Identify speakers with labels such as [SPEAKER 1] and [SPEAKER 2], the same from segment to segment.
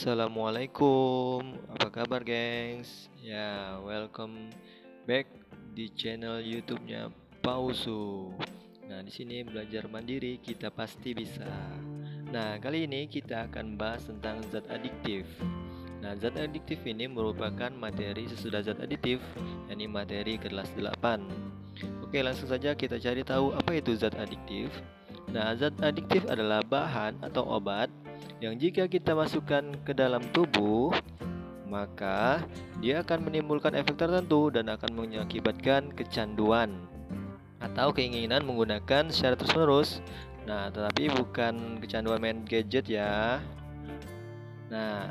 [SPEAKER 1] Assalamualaikum, apa kabar gengs? Ya, welcome back di channel YouTube-nya Pausu. Nah, di sini belajar mandiri kita pasti bisa. Nah, kali ini kita akan bahas tentang zat adiktif. Nah, zat adiktif ini merupakan materi sesudah zat aditif, yakni materi kelas 8. Oke, langsung saja kita cari tahu apa itu zat adiktif. Nah, zat adiktif adalah bahan atau obat yang jika kita masukkan ke dalam tubuh, maka dia akan menimbulkan efek tertentu dan akan mengakibatkan kecanduan atau keinginan menggunakan secara terus-menerus. Nah, tetapi bukan kecanduan main gadget ya. Nah,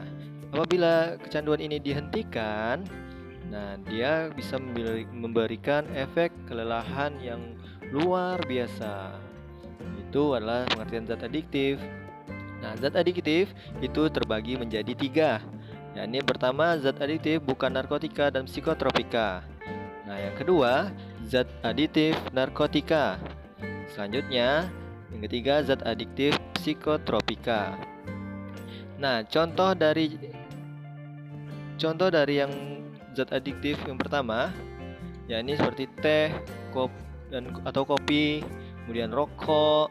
[SPEAKER 1] apabila kecanduan ini dihentikan, nah dia bisa memberikan efek kelelahan yang luar biasa. Itu adalah pengertian zat adiktif. Nah, zat adiktif itu terbagi menjadi 3. Yakni pertama, zat adiktif bukan narkotika dan psikotropika. Nah, yang kedua, zat adiktif narkotika. Selanjutnya, yang ketiga, zat adiktif psikotropika. Nah, contoh dari yang zat adiktif yang pertama, yakni seperti teh, atau kopi, kemudian rokok,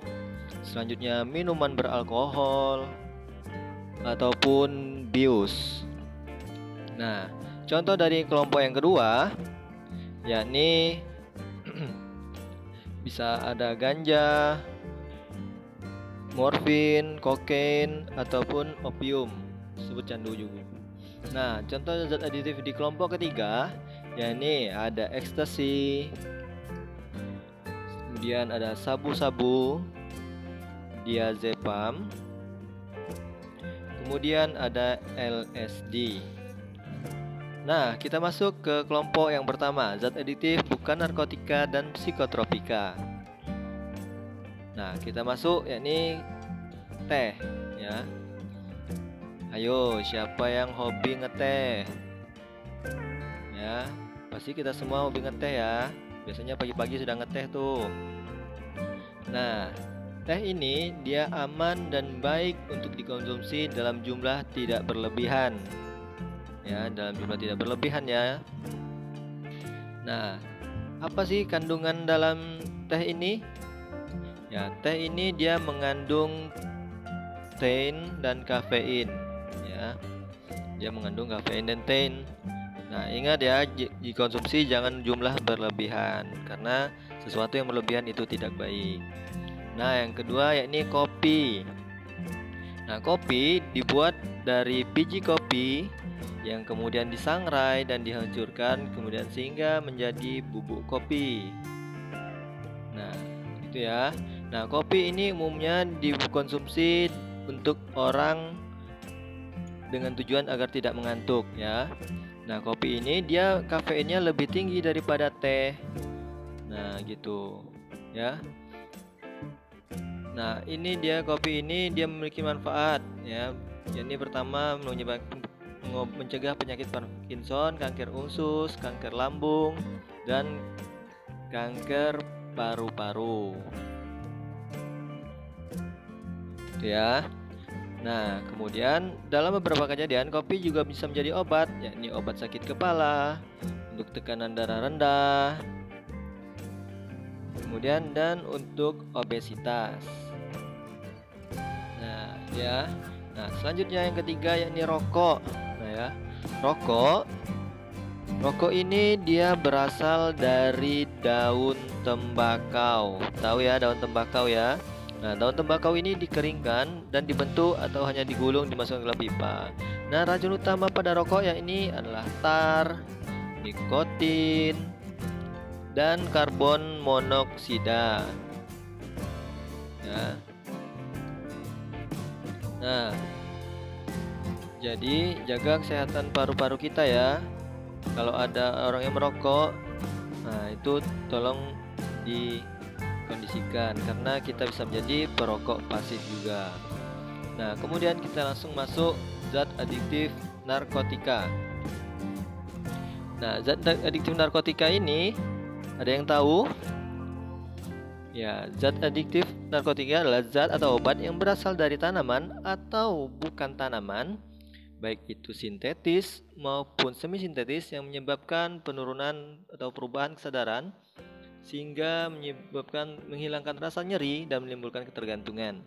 [SPEAKER 1] selanjutnya minuman beralkohol ataupun bius. Nah, contoh dari kelompok yang kedua yakni bisa ada ganja, morfin, kokain ataupun opium, disebut candu juga. Nah, contoh zat aditif di kelompok ketiga yakni ada ekstasi, kemudian ada sabu-sabu, diazepam, kemudian ada LSD. Nah, kita masuk ke kelompok yang pertama, zat adiktif bukan narkotika dan psikotropika. Nah, kita masuk yakni teh ya. Ayo, siapa yang hobi ngeteh? Ya, pasti kita semua hobi ngeteh ya. Biasanya pagi-pagi sudah ngeteh tuh. Nah, teh ini dia aman dan baik untuk dikonsumsi dalam jumlah tidak berlebihan. Ya, dalam jumlah tidak berlebihan ya. Nah, apa sih kandungan dalam teh ini? Ya, teh ini dia mengandung tein dan kafein ya. Dia mengandung kafein dan tein. Nah, ingat ya, dikonsumsi jangan jumlah berlebihan karena sesuatu yang berlebihan itu tidak baik. Nah, yang kedua yakni kopi. Nah, kopi dibuat dari biji kopi yang kemudian disangrai dan dihancurkan kemudian sehingga menjadi bubuk kopi. Nah, itu ya. Nah, kopi ini umumnya dikonsumsi untuk orang dengan tujuan agar tidak mengantuk ya. Nah, kopi ini dia kafeinnya lebih tinggi daripada teh. Nah, gitu ya. Nah, ini dia kopi ini dia memiliki manfaat ya. Ini pertama mencegah penyakit Parkinson, kanker usus, kanker lambung, dan kanker paru-paru. Ya. Nah, kemudian dalam beberapa kejadian kopi juga bisa menjadi obat, yakni obat sakit kepala, untuk tekanan darah rendah, kemudian dan untuk obesitas. Nah, ya. Nah, selanjutnya yang ketiga yakni rokok. Nah, ya. Rokok ini dia berasal dari daun tembakau. Tahu ya daun tembakau ya? Nah, daun tembakau ini dikeringkan dan dibentuk atau hanya digulung dimasukkan ke dalam pipa. Nah, racun utama pada rokok yang ini adalah tar, nikotin, dan karbon monoksida. Ya. Nah, jadi jaga kesehatan paru-paru kita ya. Kalau ada orang yang merokok, nah itu tolong dikondisikan karena kita bisa menjadi perokok pasif juga. Nah, kemudian kita langsung masuk zat adiktif narkotika. Nah, zat adiktif narkotika ini ada yang tahu? Ya, zat adiktif narkotika adalah zat atau obat yang berasal dari tanaman atau bukan tanaman baik itu sintetis maupun semi-sintetis, yang menyebabkan penurunan atau perubahan kesadaran sehingga menyebabkan menghilangkan rasa nyeri dan menimbulkan ketergantungan.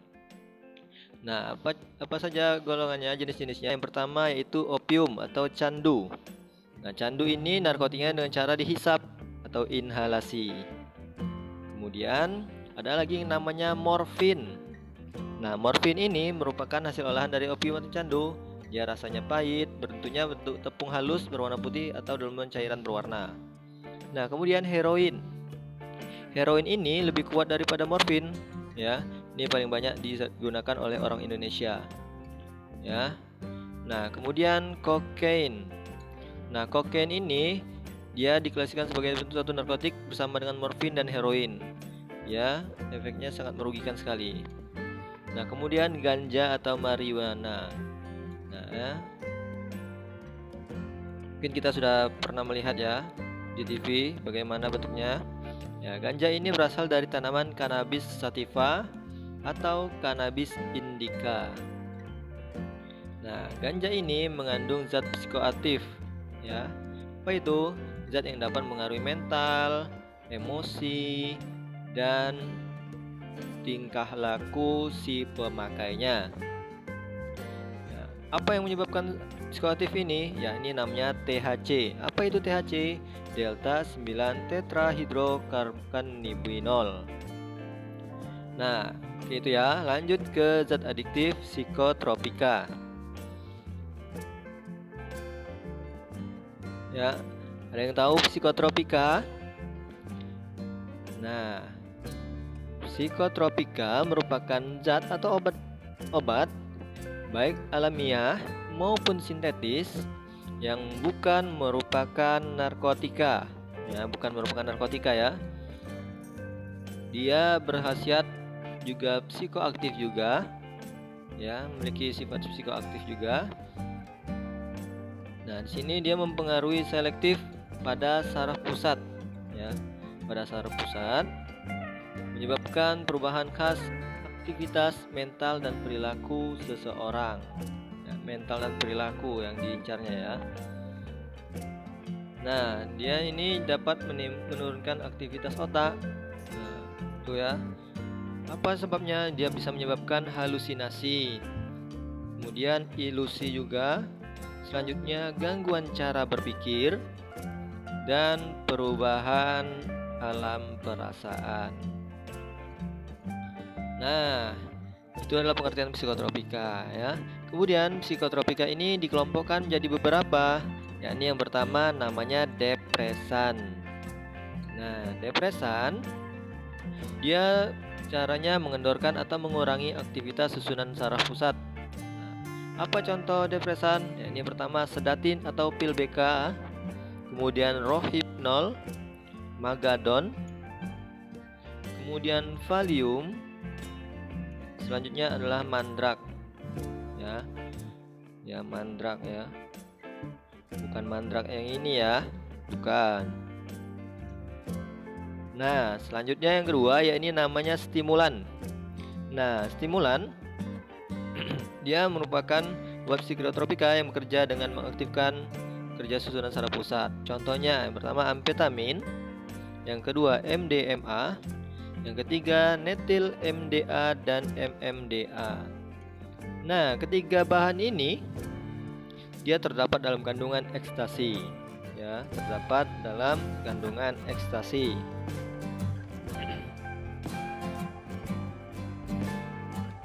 [SPEAKER 1] Nah, apa saja golongannya, jenis-jenisnya? Yang pertama yaitu opium atau candu. Nah, candu ini narkotikanya dengan cara dihisap atau inhalasi. Kemudian ada lagi yang namanya morfin. Nah, morfin ini merupakan hasil olahan dari opium atau candu. Dia rasanya pahit, bentuknya bentuk tepung halus berwarna putih atau dalam cairan berwarna. Nah, kemudian heroin. Heroin ini lebih kuat daripada morfin, ya. Ini paling banyak digunakan oleh orang Indonesia, ya. Nah, kemudian kokain. Nah, kokain ini dia diklasifikasikan sebagai bentuk satu narkotik bersama dengan morfin dan heroin. Ya, efeknya sangat merugikan sekali. Nah, kemudian ganja atau marijuana. Nah, ya. Mungkin kita sudah pernah melihat ya di TV bagaimana bentuknya. Ya, ganja ini berasal dari tanaman Cannabis sativa atau Cannabis indica. Nah, ganja ini mengandung zat psikoaktif, ya. Apa itu? Zat yang dapat mengaruhi mental, emosi, dan tingkah laku si pemakainya. Ya, apa yang menyebabkan psikoaktif ini? Ya, ini namanya THC. Apa itu THC? Delta 9 tetrahidrokarbonibinol. Nah, itu ya. Lanjut ke zat adiktif psikotropika. Ya, ada yang tahu psikotropika? Nah, psikotropika merupakan zat atau obat baik alamiah maupun sintetis yang bukan merupakan narkotika. Ya, bukan merupakan narkotika ya. Dia berkhasiat juga psikoaktif juga, ya, memiliki sifat psikoaktif juga. Nah, di sini dia mempengaruhi selektif pada saraf pusat, ya, pada saraf pusat, menyebabkan perubahan khas aktivitas mental dan perilaku seseorang. Ya, mental dan perilaku yang diincarnya ya. Nah, dia ini dapat menurunkan aktivitas otak. Nah, itu ya. Apa sebabnya? Dia bisa menyebabkan halusinasi, kemudian ilusi juga. Selanjutnya gangguan cara berpikir dan perubahan alam perasaan. Nah, itu adalah pengertian psikotropika ya. Kemudian psikotropika ini dikelompokkan menjadi beberapa. Yakni yang pertama namanya depresan. Nah, depresan dia caranya mengendorkan atau mengurangi aktivitas susunan saraf pusat. Nah, apa contoh depresan? Ya, ini pertama sedatin atau pil BK, kemudian rohypnol, magadon, kemudian valium, selanjutnya adalah mandrak. Ya, mandrak ya. Bukan mandrak yang ini ya, bukan. Nah, selanjutnya yang kedua ya, ini namanya stimulan. Nah, stimulan dia merupakan obat psikotropika yang bekerja dengan mengaktifkan kerja susunan saraf pusat. Contohnya yang pertama amfetamin, yang kedua MDMA, yang ketiga metil MDA dan MMDA. Nah, ketiga bahan ini dia terdapat dalam kandungan ekstasi. Ya, terdapat dalam kandungan ekstasi.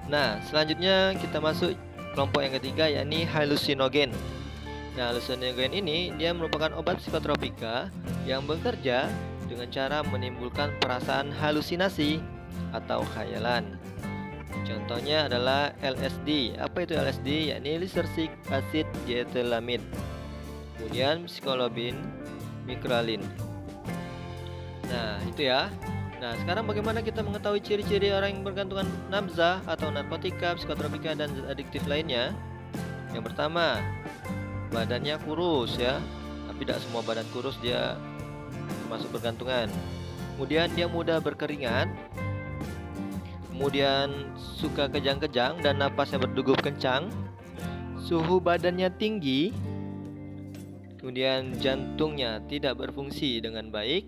[SPEAKER 1] Nah, selanjutnya kita masuk kelompok yang ketiga, yakni halusinogen. Nah, halusinogen ini dia merupakan obat psikotropika yang bekerja dengan cara menimbulkan perasaan halusinasi atau khayalan. Contohnya adalah LSD. Apa itu LSD? Yakni lysergic acid diethylamide. Kemudian psikolobin, mikralin. Nah, itu ya. Nah, sekarang bagaimana kita mengetahui ciri-ciri orang yang bergantungan nabzah atau narkotika, psikotropika, dan zat adiktif lainnya? Yang pertama, badannya kurus ya. Tapi tidak semua badan kurus dia termasuk bergantungan. Kemudian dia mudah berkeringat. Kemudian suka kejang-kejang dan napasnya berdegup kencang. suhu badannya tinggi, kemudian jantungnya tidak berfungsi dengan baik,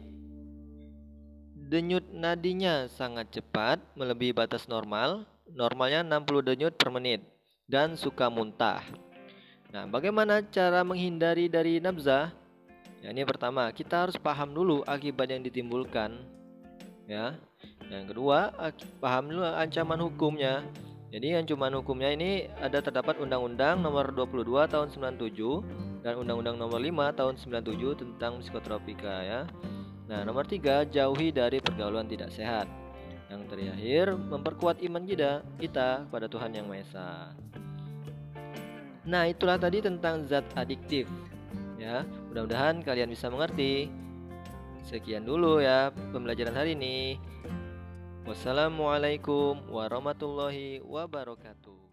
[SPEAKER 1] denyut nadinya sangat cepat melebihi batas normal, normalnya 60 denyut per menit, dan suka muntah. Nah, bagaimana cara menghindari dari nabzah? Ya, ini pertama, kita harus paham dulu akibat yang ditimbulkan. Ya. Yang kedua, paham dulu ancaman hukumnya. Jadi ancaman hukumnya ini terdapat Undang-Undang Nomor 22 Tahun 97 dan Undang-Undang Nomor 5 Tahun 97 tentang psikotropika ya. Nah, nomor 3, jauhi dari pergaulan tidak sehat. Yang terakhir, memperkuat iman kita kepada Tuhan Yang Maha Esa. Nah, itulah tadi tentang zat adiktif. Ya, mudah-mudahan kalian bisa mengerti. Sekian dulu ya pembelajaran hari ini. Wassalamualaikum warahmatullahi wabarakatuh.